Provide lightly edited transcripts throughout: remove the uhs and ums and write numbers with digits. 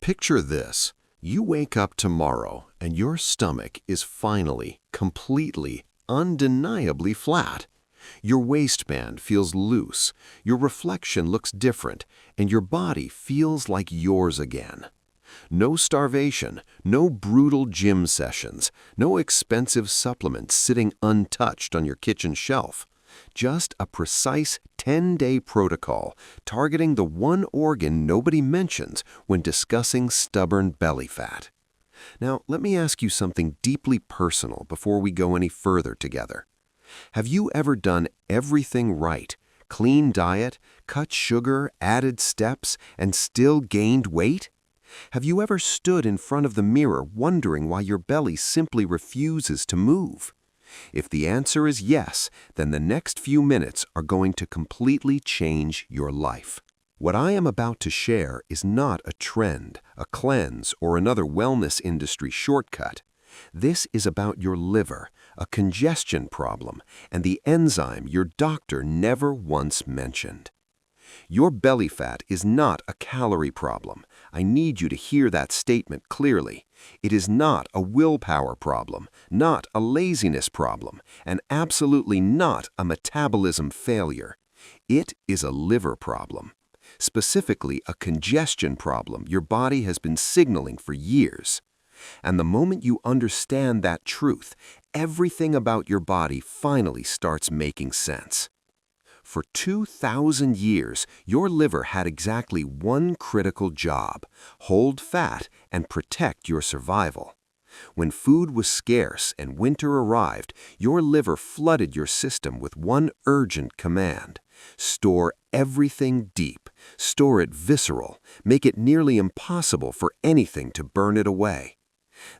Picture this. You wake up tomorrow and your stomach is finally, completely, undeniably flat. Your waistband feels loose, your reflection looks different, and your body feels like yours again. No starvation, no brutal gym sessions, no expensive supplements sitting untouched on your kitchen shelf. Just a precise 10-day protocol targeting the one organ nobody mentions when discussing stubborn belly fat. Now, let me ask you something deeply personal before we go any further together. Have you ever done everything right, clean diet, cut sugar, added steps, and still gained weight? Have you ever stood in front of the mirror wondering why your belly simply refuses to move? If the answer is yes, then the next few minutes are going to completely change your life. What I am about to share is not a trend, a cleanse, or another wellness industry shortcut. This is about your liver, a congestion problem, and the enzyme your doctor never once mentioned. Your belly fat is not a calorie problem. I need you to hear that statement clearly. It is not a willpower problem, not a laziness problem, and absolutely not a metabolism failure. It is a liver problem. Specifically, a congestion problem your body has been signaling for years. And the moment you understand that truth, everything about your body finally starts making sense. For 2,000 years, your liver had exactly one critical job: hold fat and protect your survival. When food was scarce and winter arrived, your liver flooded your system with one urgent command: store everything deep, store it visceral, make it nearly impossible for anything to burn it away.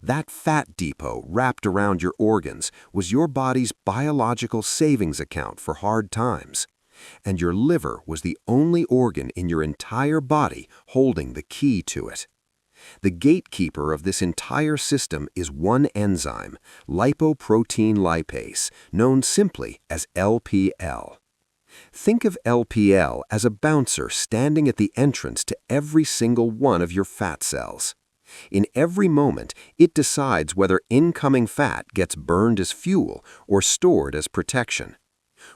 That fat depot wrapped around your organs was your body's biological savings account for hard times. And your liver was the only organ in your entire body holding the key to it. The gatekeeper of this entire system is one enzyme, lipoprotein lipase, known simply as LPL. Think of LPL as a bouncer standing at the entrance to every single one of your fat cells. In every moment, it decides whether incoming fat gets burned as fuel or stored as protection.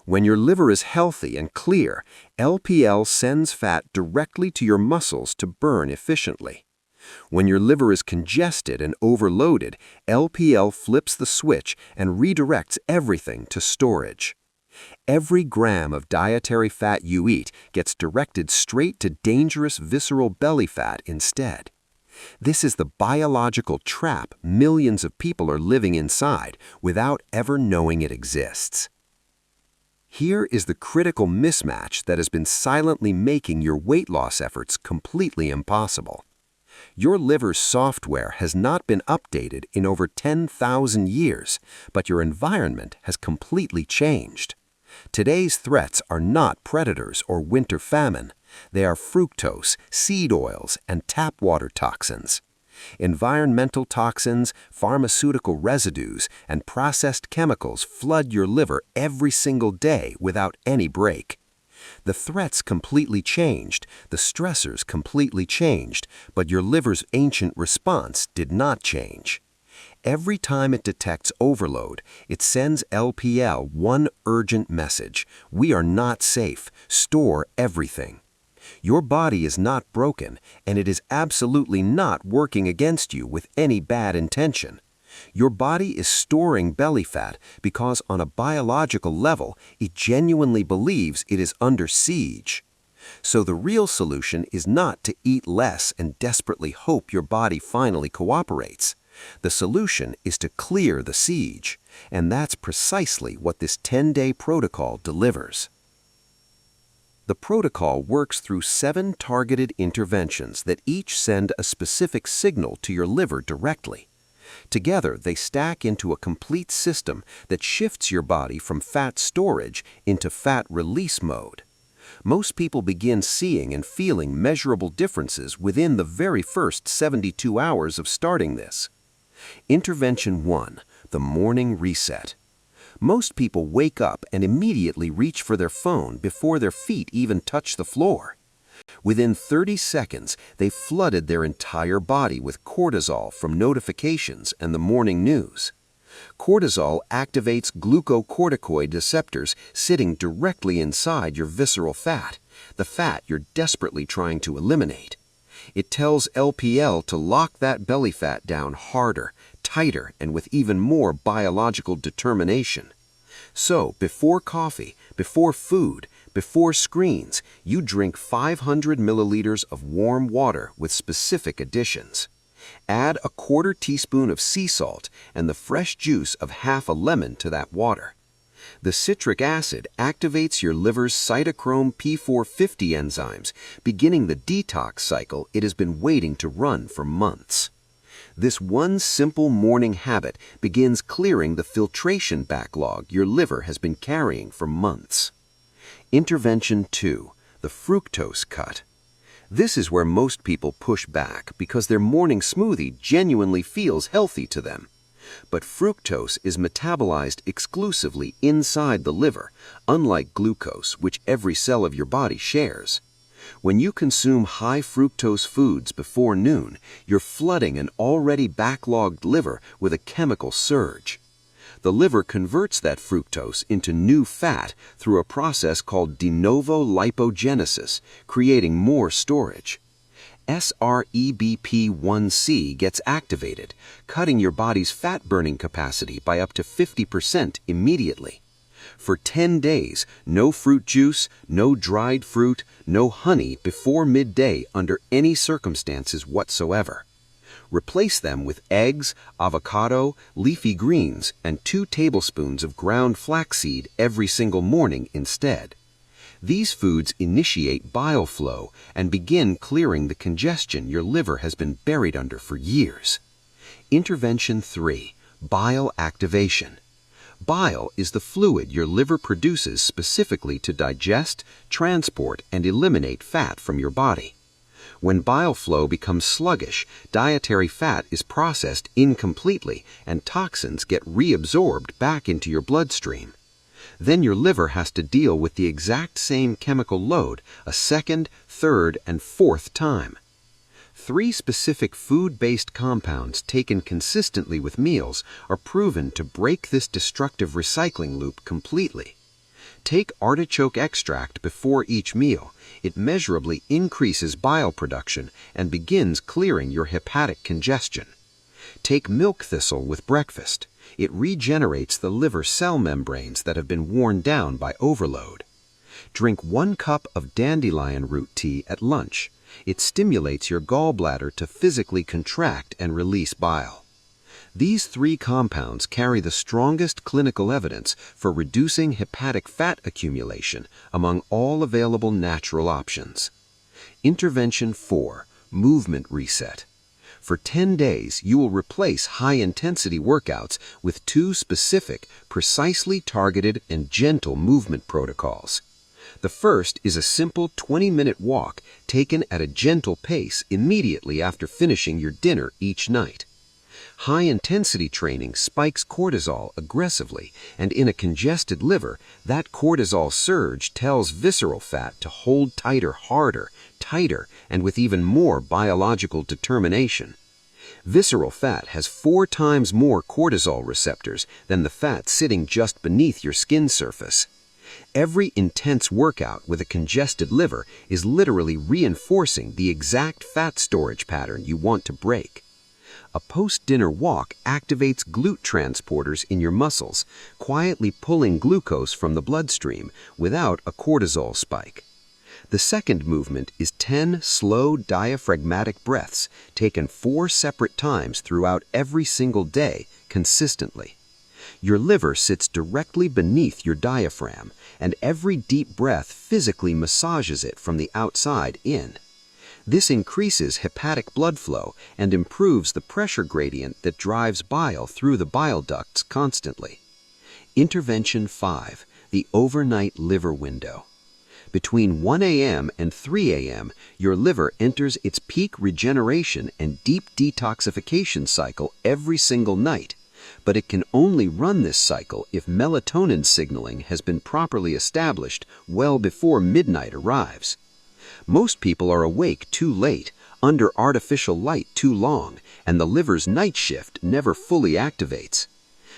When your liver is healthy and clear, LPL sends fat directly to your muscles to burn efficiently. When your liver is congested and overloaded, LPL flips the switch and redirects everything to storage. Every gram of dietary fat you eat gets directed straight to dangerous visceral belly fat instead. This is the biological trap millions of people are living inside without ever knowing it exists. Here is the critical mismatch that has been silently making your weight loss efforts completely impossible. Your liver's software has not been updated in over 10,000 years, but your environment has completely changed. Today's threats are not predators or winter famine. They are fructose, seed oils, and tap water toxins. Environmental toxins, pharmaceutical residues, and processed chemicals flood your liver every single day without any break. The threats completely changed, the stressors completely changed, but your liver's ancient response did not change. Every time it detects overload, it sends LPL one urgent message: we are not safe, store everything. Your body is not broken, and it is absolutely not working against you with any bad intention. Your body is storing belly fat because on a biological level, it genuinely believes it is under siege. So the real solution is not to eat less and desperately hope your body finally cooperates. The solution is to clear the siege, and that's precisely what this 10-day protocol delivers. The protocol works through 7 targeted interventions that each send a specific signal to your liver directly. Together, they stack into a complete system that shifts your body from fat storage into fat release mode. Most people begin seeing and feeling measurable differences within the very first 72 hours of starting this. Intervention 1, the morning reset. Most people wake up and immediately reach for their phone before their feet even touch the floor. Within 30 seconds, they flooded their entire body with cortisol from notifications and the morning news. Cortisol activates glucocorticoid receptors sitting directly inside your visceral fat, the fat you're desperately trying to eliminate. It tells LPL to lock that belly fat down harder, tighter, and with even more biological determination. So, before coffee, before food, before screens, you drink 500 milliliters of warm water with specific additions. Add a quarter teaspoon of sea salt and the fresh juice of half a lemon to that water. The citric acid activates your liver's cytochrome P450 enzymes, beginning the detox cycle it has been waiting to run for months. This one simple morning habit begins clearing the filtration backlog your liver has been carrying for months. Intervention 2. The fructose cut. This is where most people push back because their morning smoothie genuinely feels healthy to them. But fructose is metabolized exclusively inside the liver, unlike glucose, which every cell of your body shares. When you consume high fructose foods before noon, you're flooding an already backlogged liver with a chemical surge. The liver converts that fructose into new fat through a process called de novo lipogenesis, creating more storage. SREBP1C gets activated, cutting your body's fat-burning capacity by up to 50% immediately. For 10 days, no fruit juice, no dried fruit, no honey before midday under any circumstances whatsoever. Replace them with eggs, avocado, leafy greens, and 2 tablespoons of ground flaxseed every single morning instead. These foods initiate bile flow and begin clearing the congestion your liver has been buried under for years. Intervention 3. Bile activation. Bile is the fluid your liver produces specifically to digest, transport, and eliminate fat from your body. When bile flow becomes sluggish, dietary fat is processed incompletely and toxins get reabsorbed back into your bloodstream. Then your liver has to deal with the exact same chemical load a second, third, and fourth time. 3 specific food-based compounds taken consistently with meals are proven to break this destructive recycling loop completely. Take artichoke extract before each meal. It measurably increases bile production and begins clearing your hepatic congestion. Take milk thistle with breakfast. It regenerates the liver cell membranes that have been worn down by overload. Drink 1 cup of dandelion root tea at lunch. It stimulates your gallbladder to physically contract and release bile. These 3 compounds carry the strongest clinical evidence for reducing hepatic fat accumulation among all available natural options. Intervention 4. Movement reset. For 10 days, you will replace high-intensity workouts with 2 specific, precisely targeted, and gentle movement protocols. The first is a simple 20-minute walk taken at a gentle pace immediately after finishing your dinner each night. High-intensity training spikes cortisol aggressively, and in a congested liver, that cortisol surge tells visceral fat to hold tighter harder, tighter, and with even more biological determination. Visceral fat has 4 times more cortisol receptors than the fat sitting just beneath your skin surface. Every intense workout with a congested liver is literally reinforcing the exact fat storage pattern you want to break. A post-dinner walk activates GLUT transporters in your muscles, quietly pulling glucose from the bloodstream without a cortisol spike. The second movement is 10 slow diaphragmatic breaths taken 4 separate times throughout every single day consistently. Your liver sits directly beneath your diaphragm, and every deep breath physically massages it from the outside in. This increases hepatic blood flow and improves the pressure gradient that drives bile through the bile ducts constantly. Intervention 5. The overnight liver window. Between 1 a.m. and 3 a.m., your liver enters its peak regeneration and deep detoxification cycle every single night. But it can only run this cycle if melatonin signaling has been properly established well before midnight arrives. Most people are awake too late, under artificial light too long, and the liver's night shift never fully activates.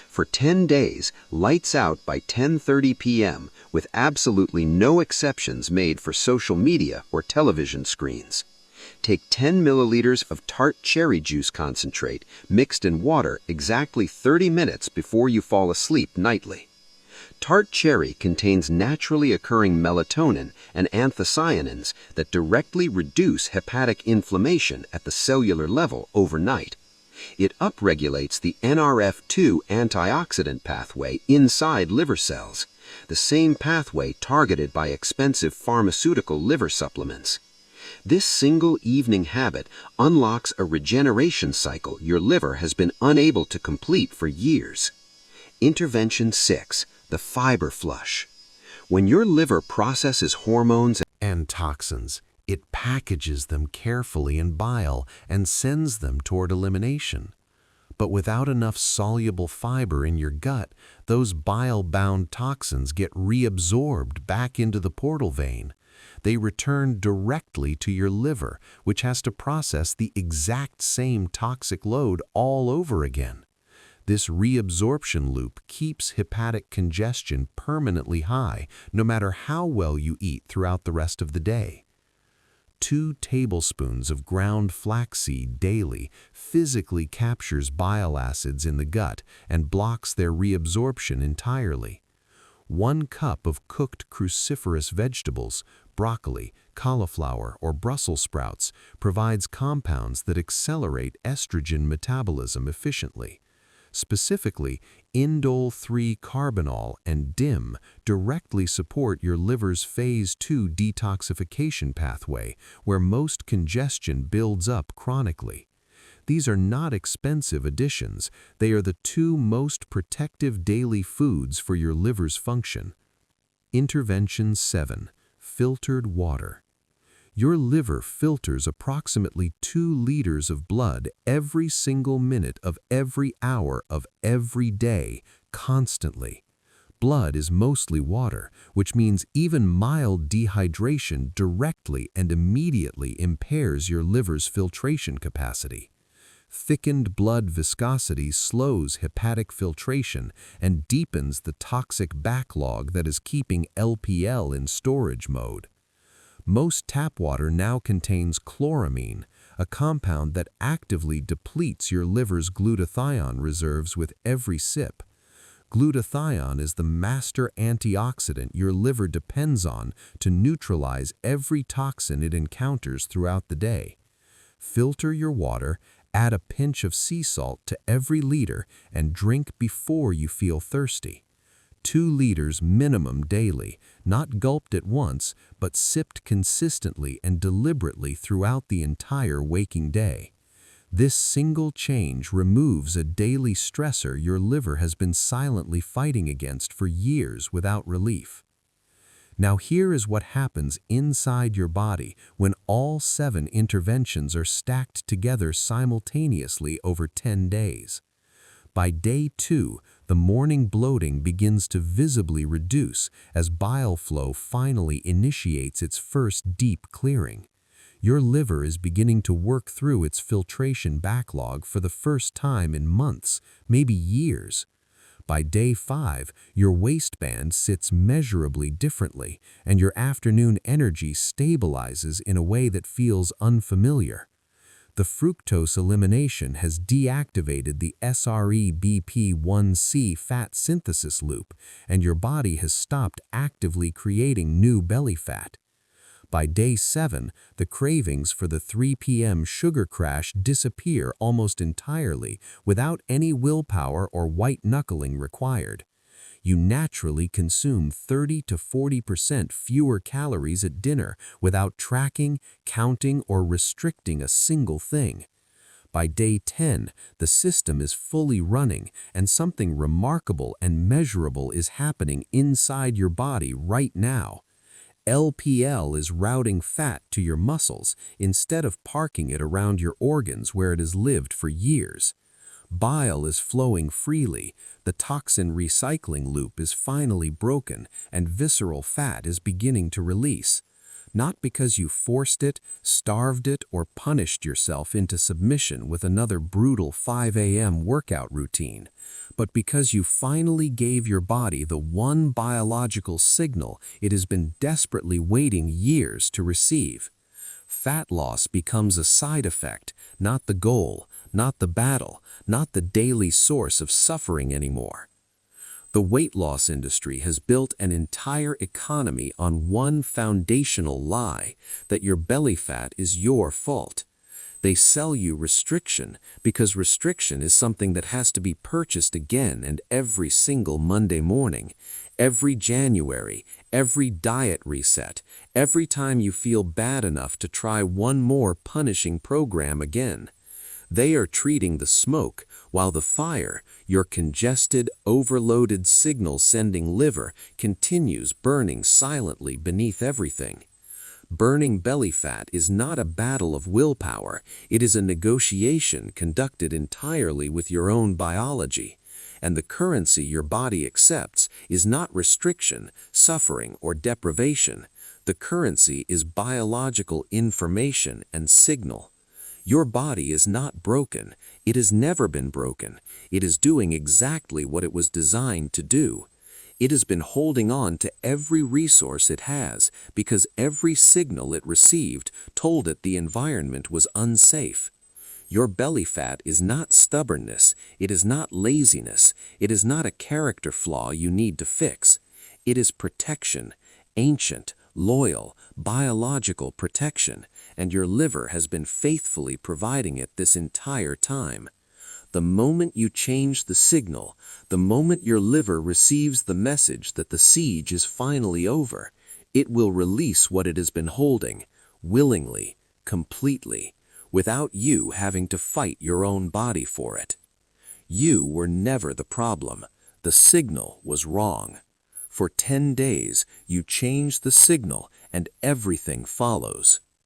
For 10 days, lights out by 10:30 p.m. with absolutely no exceptions made for social media or television screens. Take 10 milliliters of tart cherry juice concentrate mixed in water exactly 30 minutes before you fall asleep nightly. Tart cherry contains naturally occurring melatonin and anthocyanins that directly reduce hepatic inflammation at the cellular level overnight. It upregulates the NRF2 antioxidant pathway inside liver cells, the same pathway targeted by expensive pharmaceutical liver supplements. This single evening habit unlocks a regeneration cycle your liver has been unable to complete for years. Intervention 6. The fiber flush. When your liver processes hormones and toxins, it packages them carefully in bile and sends them toward elimination. But without enough soluble fiber in your gut, those bile-bound toxins get reabsorbed back into the portal vein. They return directly to your liver, which has to process the exact same toxic load all over again. This reabsorption loop keeps hepatic congestion permanently high, no matter how well you eat throughout the rest of the day. 2 tablespoons of ground flaxseed daily physically captures bile acids in the gut and blocks their reabsorption entirely. 1 cup of cooked cruciferous vegetables, broccoli, cauliflower, or Brussels sprouts, provides compounds that accelerate estrogen metabolism efficiently. Specifically, indole-3-carbinol and DIM directly support your liver's phase 2 detoxification pathway, where most congestion builds up chronically. These are not expensive additions. They are the 2 most protective daily foods for your liver's function. Intervention 7. Filtered water. Your liver filters approximately 2 liters of blood every single minute of every hour of every day, constantly. Blood is mostly water, which means even mild dehydration directly and immediately impairs your liver's filtration capacity. Thickened blood viscosity slows hepatic filtration and deepens the toxic backlog that is keeping LPL in storage mode. Most tap water now contains chloramine, a compound that actively depletes your liver's glutathione reserves with every sip. Glutathione is the master antioxidant your liver depends on to neutralize every toxin it encounters throughout the day. Filter your water, add a pinch of sea salt to every liter, and drink before you feel thirsty. 2 liters minimum daily, not gulped at once, but sipped consistently and deliberately throughout the entire waking day. This single change removes a daily stressor your liver has been silently fighting against for years without relief. Now here is what happens inside your body when all 7 interventions are stacked together simultaneously over 10 days. By day 2, the morning bloating begins to visibly reduce as bile flow finally initiates its first deep clearing. Your liver is beginning to work through its filtration backlog for the first time in months, maybe years. By day 5, your waistband sits measurably differently, and your afternoon energy stabilizes in a way that feels unfamiliar. The fructose elimination has deactivated the SREBP1C fat synthesis loop, and your body has stopped actively creating new belly fat. By day 7, the cravings for the 3 p.m. sugar crash disappear almost entirely without any willpower or white-knuckling required. You naturally consume 30 to 40% fewer calories at dinner without tracking, counting, or restricting a single thing. By day 10, the system is fully running, and something remarkable and measurable is happening inside your body right now. LPL is routing fat to your muscles instead of parking it around your organs where it has lived for years. Bile is flowing freely, the toxin recycling loop is finally broken, and visceral fat is beginning to release. not because you forced it, starved it, or punished yourself into submission with another brutal 5 a.m. workout routine, but because you finally gave your body the one biological signal it has been desperately waiting years to receive. Fat loss becomes a side effect, not the goal, not the battle, not the daily source of suffering anymore. The weight loss industry has built an entire economy on one foundational lie, that your belly fat is your fault. They sell you restriction because restriction is something that has to be purchased again and every single Monday morning, every January, every diet reset, every time you feel bad enough to try one more punishing program again. They are treating the smoke, while the fire, your congested, overloaded signal-sending liver, continues burning silently beneath everything. Burning belly fat is not a battle of willpower, it is a negotiation conducted entirely with your own biology. And the currency your body accepts is not restriction, suffering, or deprivation. The currency is biological information and signal. Your body is not broken. It has never been broken. It is doing exactly what it was designed to do. It has been holding on to every resource it has because every signal it received told it the environment was unsafe. Your belly fat is not stubbornness. It is not laziness. It is not a character flaw you need to fix. It is protection, ancient, loyal, biological protection, and your liver has been faithfully providing it this entire time. The moment you change the signal, the moment your liver receives the message that the siege is finally over, it will release what it has been holding, willingly, completely, without you having to fight your own body for it. You were never the problem. The signal was wrong. For 10 days, you change the signal and everything follows.